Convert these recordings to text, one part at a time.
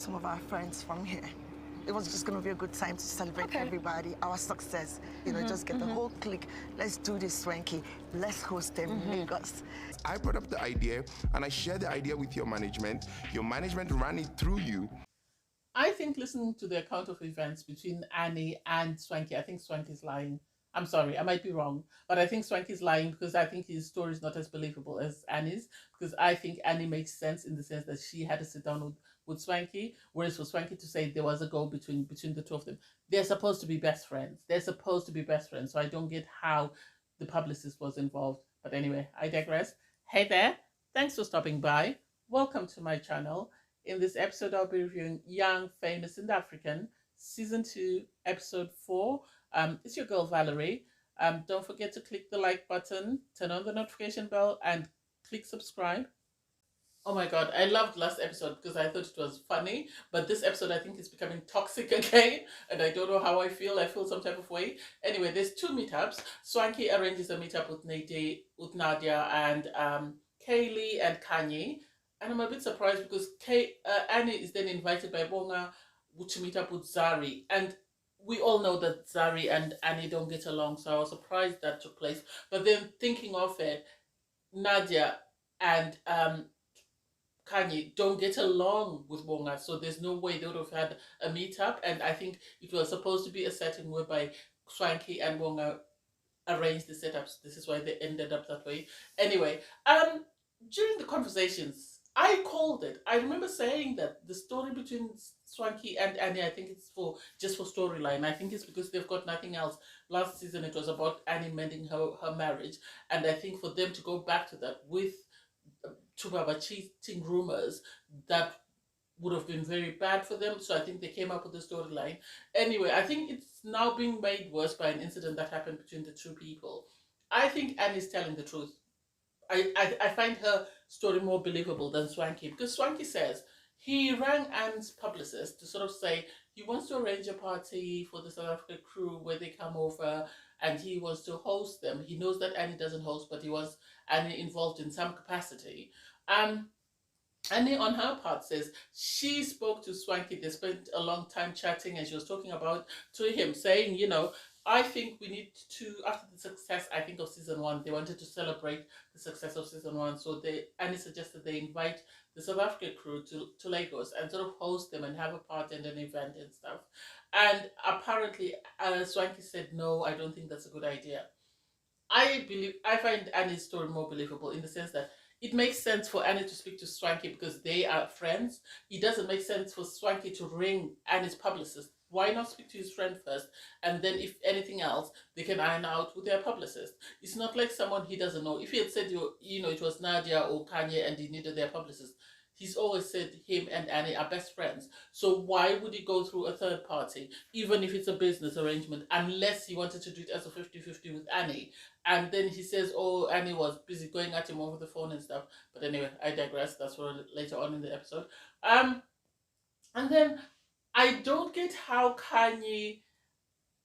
some of our friends from here. It was just going to be a good time to celebrate everybody, our success. You know, just get the whole clique. Let's do this, Swanky. Let's host them in Lagos. I brought up the idea and I shared the idea with your management. Your management ran it through you. I think listening to the account of events between Annie and Swanky, I think Swanky's lying. I'm sorry, I might be wrong, but I think Swanky's lying because I think his story is not as believable as Annie's. Because I think Annie makes sense in the sense that she had to sit down with Swanky, whereas for Swanky to say there was a go between the two of them, they're supposed to be best friends. They're supposed to be best friends. So I don't get how the publicist was involved. But anyway, I digress. Hey there, thanks for stopping by. Welcome to my channel. In this episode, I'll be reviewing Young, Famous and African, Season 2, Episode 4. It's your girl, Valerie. Don't forget to click the like button, turn on the notification bell, and click subscribe. Oh my god, I loved last episode because I thought it was funny, but this episode I think is becoming toxic again, and I don't know how I feel. I feel some type of way. Anyway, there's two meetups. Swanky arranges a meetup with Nadia and Kaylee and Kanye. And I'm a bit surprised because Annie is then invited by Bonga to meet up with Zari. And we all know that Zari and Annie don't get along, so I was surprised that took place. But then thinking of it, Nadia and Kanye don't get along with Bonga, so there's no way they would have had a meetup. And I think it was supposed to be a setting whereby Swanky and Bonga arranged the setups. This is why they ended up that way. Anyway, during the conversations, I called it. I remember saying that the story between Swanky and Annie, I think it's just for storyline. I think it's because they've got nothing else. Last season, it was about Annie mending her marriage. And I think for them to go back to that with Chubaba cheating rumors, that would have been very bad for them. So I think they came up with the storyline. Anyway, I think it's now being made worse by an incident that happened between the two people. I think Annie's telling the truth. I find her story more believable than Swanky, because Swanky says he rang Anne's publicist to sort of say he wants to arrange a party for the South African crew where they come over and he wants to host them. He knows that Annie doesn't host, but he wants Annie involved in some capacity. Annie on her part says she spoke to Swanky. They spent a long time chatting and she was talking about to him, saying, you know, I think we need to, after the success, I think, of season 1, they wanted to celebrate the success of season 1. So Annie suggested they invite the South African crew to Lagos and sort of host them and have a party and an event and stuff. And apparently, Swanky said, no, I don't think that's a good idea. I find Annie's story more believable in the sense that it makes sense for Annie to speak to Swanky because they are friends. It doesn't make sense for Swanky to ring Annie's publicist. Why not speak to his friend first? And then if anything else, they can iron out with their publicist. It's not like someone he doesn't know. If he had said, you know, it was Nadia or Kanye and he needed their publicist, he's always said him and Annie are best friends. So why would he go through a third party, even if it's a business arrangement, unless he wanted to do it as a 50-50 with Annie? And then he says, oh, Annie was busy going at him over the phone and stuff. But anyway, I digress. That's for later on in the episode. And then I don't get how Kanye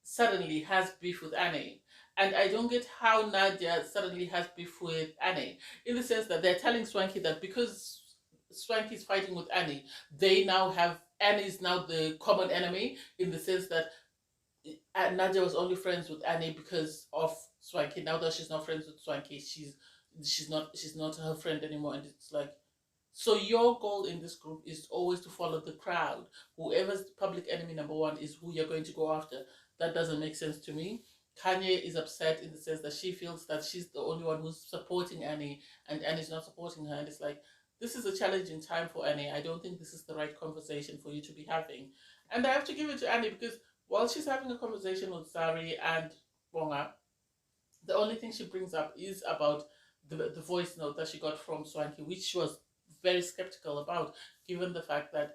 suddenly has beef with Annie. And I don't get how Nadia suddenly has beef with Annie. In the sense that they're telling Swanky that because Swanky's fighting with Annie, they now have, Annie's now the common enemy, in the sense that Nadia was only friends with Annie because of Swanky. Now that she's not friends with Swanky, she's not her friend anymore. And it's like, so your goal in this group is always to follow the crowd. Whoever's public enemy number 1 is who you're going to go after. That doesn't make sense to me. Kanye is upset in the sense that she feels that she's the only one who's supporting Annie and Annie's not supporting her. And it's like, this is a challenging time for Annie. I don't think this is the right conversation for you to be having. And I have to give it to Annie because while she's having a conversation with Zari and Bonga, the only thing she brings up is about the voice note that she got from Swanky, which she was very skeptical about, given the fact that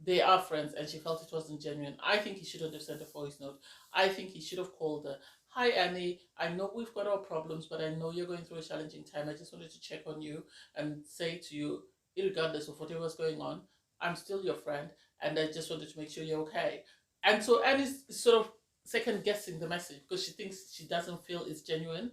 they are friends and she felt it wasn't genuine. I think he shouldn't have sent a voice note. I think he should have called her. Hi Annie, I know we've got our problems, but I know you're going through a challenging time. I just wanted to check on you and say to you, regardless of whatever's going on, I'm still your friend and I just wanted to make sure you're okay. And so Annie's sort of second guessing the message because she thinks she doesn't feel it's genuine.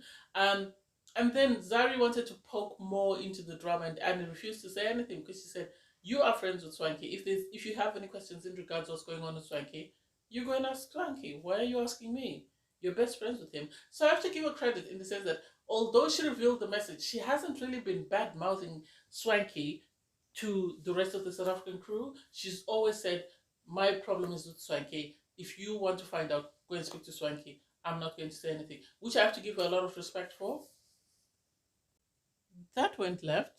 And then Zari wanted to poke more into the drama and Annie refused to say anything because she said, You are friends with Swanky. If you have any questions in regards to what's going on with Swanky, you go and ask Swanky. Why are you asking me? You're best friends with him. So I have to give her credit in the sense that although she revealed the message, she hasn't really been bad mouthing Swanky to the rest of the South African crew. She's always said, my problem is with Swanky. If you want to find out, go and speak to Swanky. I'm not going to say anything, which I have to give her a lot of respect for. That went left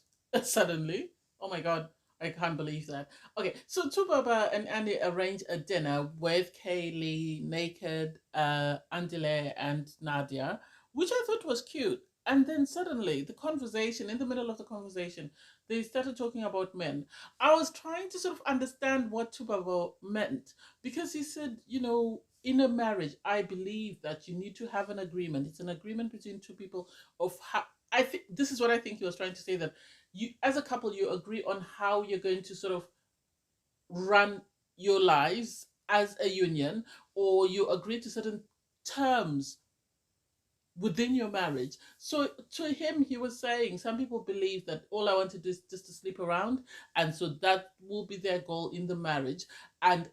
suddenly. Oh my god, I can't believe that. Okay, so Tubaba and Andy arranged a dinner with Kaylee, Naked, Andile, and Nadia, which I thought was cute. And then suddenly, the conversation, in the middle of the conversation, they started talking about men. I was trying to sort of understand what Tubaba meant because he said, in a marriage, I believe that you need to have an agreement. It's an agreement between two people of how, I think this is what I think he was trying to say, that you, as a couple, you agree on how you're going to sort of run your lives as a union, or you agree to certain terms within your marriage. So to him, he was saying some people believe that all I want to do is just to sleep around, and so that will be their goal in the marriage, and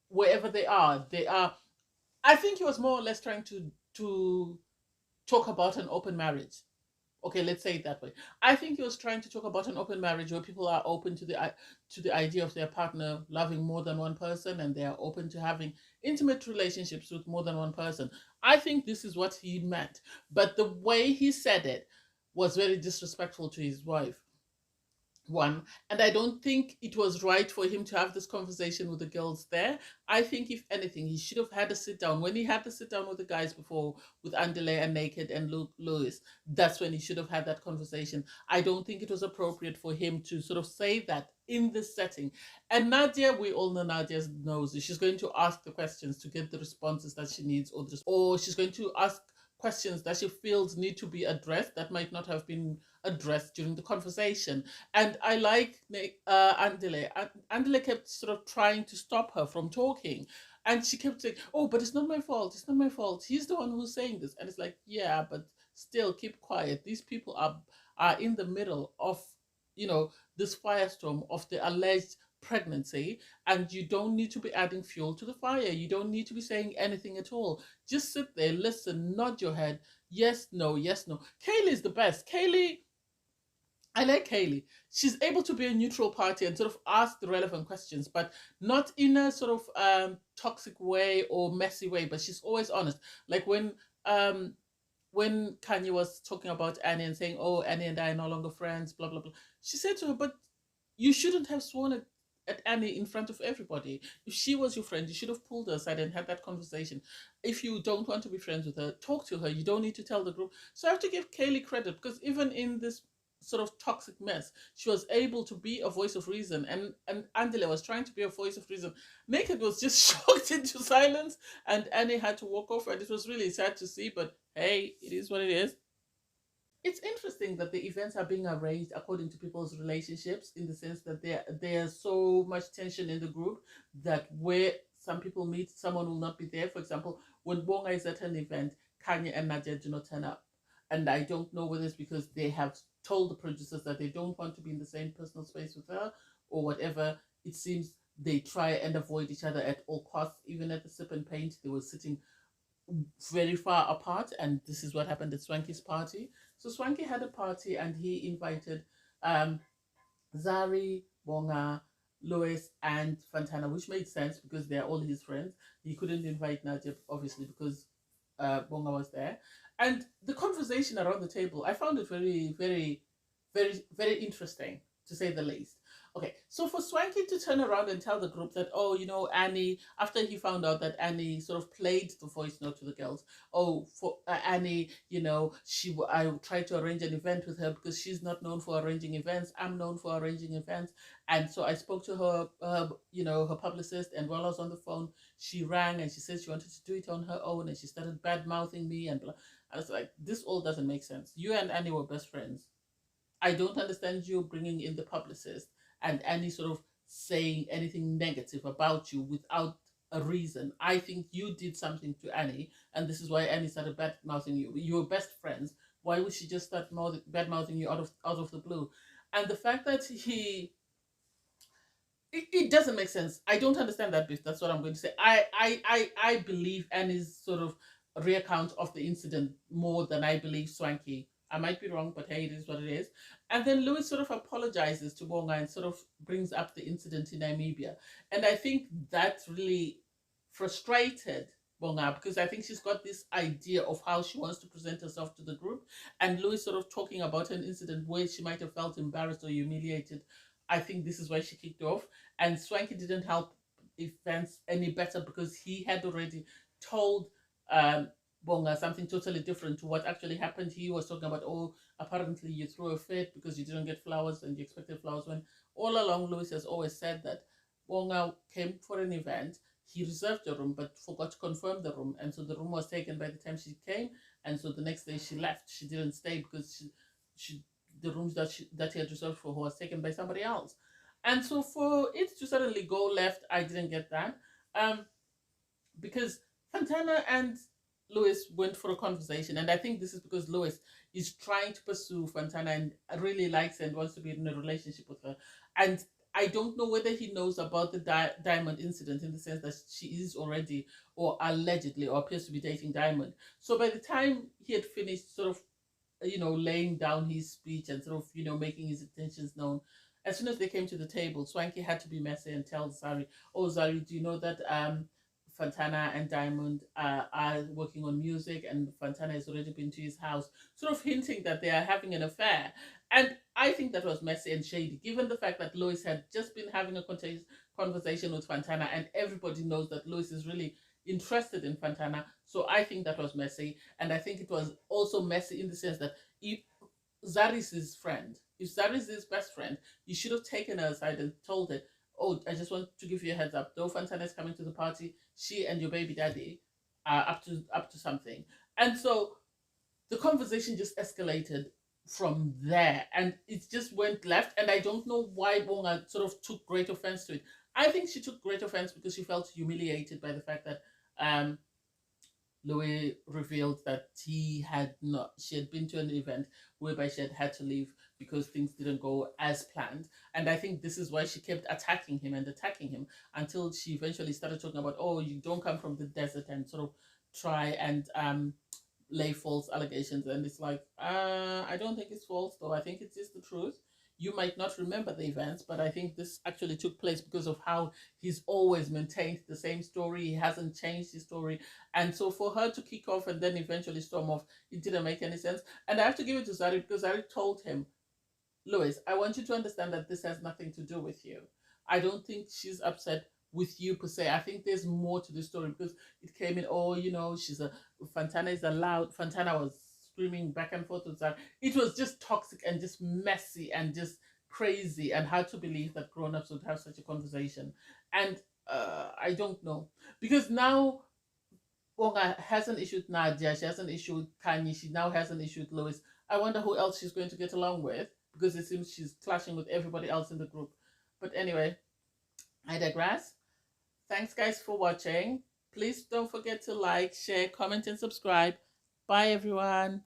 wherever they are, they are. I think he was more or less trying to talk about an open marriage. Okay, let's say it that way. I think he was trying to talk about an open marriage where people are open to the idea of their partner loving more than one person, and they are open to having intimate relationships with more than one person. I think this is what he meant, but the way he said it was very disrespectful to his wife. One, and I don't think it was right for him to have this conversation with the girls there. I think if anything, he should have had a sit down. When he had the sit down with the guys before, with Andele and Naked and Luke Lewis, that's when he should have had that conversation. I don't think it was appropriate for him to sort of say that in this setting. And Nadia, we all know Nadia knows she's going to ask the questions to get the responses that she needs, or she's going to ask questions that she feels need to be addressed that might not have been addressed during the conversation. And I like Andile. Andile kept sort of trying to stop her from talking. And she kept saying, oh, but it's not my fault. It's not my fault. He's the one who's saying this. And it's like, yeah, but still keep quiet. These people are in the middle of, this firestorm of the alleged pregnancy, and you don't need to be adding fuel to the fire. You don't need to be saying anything at all. Just sit there, listen, nod your head. Yes, no, yes, no. Kaylee is the best. I like Kaylee. She's able to be a neutral party and sort of ask the relevant questions, but not in a sort of toxic way or messy way, but she's always honest. Like when Kanye was talking about Annie and saying, oh, Annie and I are no longer friends, blah, blah, blah. She said to her, but you shouldn't have sworn at Annie in front of everybody. If she was your friend, you should have pulled her aside and had that conversation. If you don't want to be friends with her, talk to her. You don't need to tell the group. So I have to give Kaylee credit, because even in this sort of toxic mess, she was able to be a voice of reason, and Andile was trying to be a voice of reason. Naked was just shocked into silence, and Annie had to walk off, and it was really sad to see, but hey, it is what it is. It's interesting that the events are being arranged according to people's relationships, in the sense that there's so much tension in the group that where some people meet, someone will not be there. For example, when Bonga is at an event, Kanye and Nadia do not turn up. And I don't know whether it's because they have told the producers that they don't want to be in the same personal space with her or whatever. It seems they try and avoid each other at all costs. Even at the Sip and Paint, they were sitting very far apart, and this is what happened at Swanky's party. So Swanky had a party, and he invited Zari, Bonga, Lois, and Fantana, which made sense because they're all his friends. He couldn't invite Nadia, obviously, because Bonga was there. And the conversation around the table, I found it very, very, very, very interesting, to say the least. Okay, so for Swanky to turn around and tell the group that, oh, Annie, after he found out that Annie sort of played the voice note to the girls, oh, for Annie, I tried to arrange an event with her because she's not known for arranging events. I'm known for arranging events. And so I spoke to her publicist, and while I was on the phone, she rang and she said she wanted to do it on her own, and she started bad mouthing me and blah. I was like, this all doesn't make sense. You and Annie were best friends. I don't understand you bringing in the publicist and Annie sort of saying anything negative about you without a reason. I think you did something to Annie, and this is why Annie started bad mouthing you. You were best friends. Why would she just start bad mouthing you out of the blue? And the fact that it doesn't make sense. I don't understand that bit. That's what I'm going to say. I believe Annie's sort of reaccount of the incident more than I believe Swanky. I might be wrong, but hey, it is what it is. And then Louis sort of apologizes to Bonga and sort of brings up the incident in Namibia. And I think that really frustrated Bonga because I think she's got this idea of how she wants to present herself to the group. And Louis sort of talking about an incident where she might have felt embarrassed or humiliated. I think this is where she kicked off. And Swanky didn't help events any better because he had already told Bonga something totally different to what actually happened. He was talking about, oh, apparently you threw a fit because you didn't get flowers and you expected flowers, when all along Louis has always said that Bonga came for an event. He reserved a room but forgot to confirm the room, and so the room was taken by the time she came, and so the next day she left. She didn't stay because she the rooms that he had reserved for her was taken by somebody else. And so for it to suddenly go left, I didn't get that. Because Fontana and Louis went for a conversation, and I think this is because Louis is trying to pursue Fontana and really likes her and wants to be in a relationship with her. And I don't know whether he knows about the Diamond incident, in the sense that she is already, or allegedly, or appears to be dating Diamond. So by the time he had finished sort of, laying down his speech and sort of, making his intentions known, as soon as they came to the table, Swanky had to be messy and tell Zari, oh, Zari, do you know that Fontana and Diamond are working on music, and Fontana has already been to his house, sort of hinting that they are having an affair. And I think that was messy and shady, given the fact that Lois had just been having a conversation with Fontana, and everybody knows that Lois is really interested in Fontana. So I think that was messy. And I think it was also messy in the sense that if Zari's his friend, if Zari's his best friend, you should have taken her aside and told her, oh, I just want to give you a heads up. Though Fontana is coming to the party, she and your baby daddy are up to something. And so the conversation just escalated from there, and it just went left. And I don't know why Bonga sort of took great offense to it. I think she took great offense because she felt humiliated by the fact that Louis revealed that she had been to an event whereby she had to leave because things didn't go as planned. And I think this is why she kept attacking him until she eventually started talking about, oh, you don't come from the desert, and sort of try and lay false allegations. And it's like, I don't think it's false, though. I think it is the truth. You might not remember the events, but I think this actually took place because of how he's always maintained the same story. He hasn't changed his story. And so for her to kick off and then eventually storm off, it didn't make any sense. And I have to give it to Zari, because Zari told him, Louis, I want you to understand that this has nothing to do with you. I don't think she's upset with you per se. I think there's more to the story, because it came in, oh, Fontana is allowed. Fontana was screaming back and forth with that. It was just toxic and just messy and just crazy, and hard to believe that grown-ups would have such a conversation. And I don't know, because now Bonga has an issue with Nadia, she has an issue with Kanye, she now has an issue with Lois. I wonder who else she's going to get along with, because it seems she's clashing with everybody else in the group. But anyway, I digress. Thanks, guys, for watching. Please don't forget to like, share, comment, and subscribe. Bye, everyone.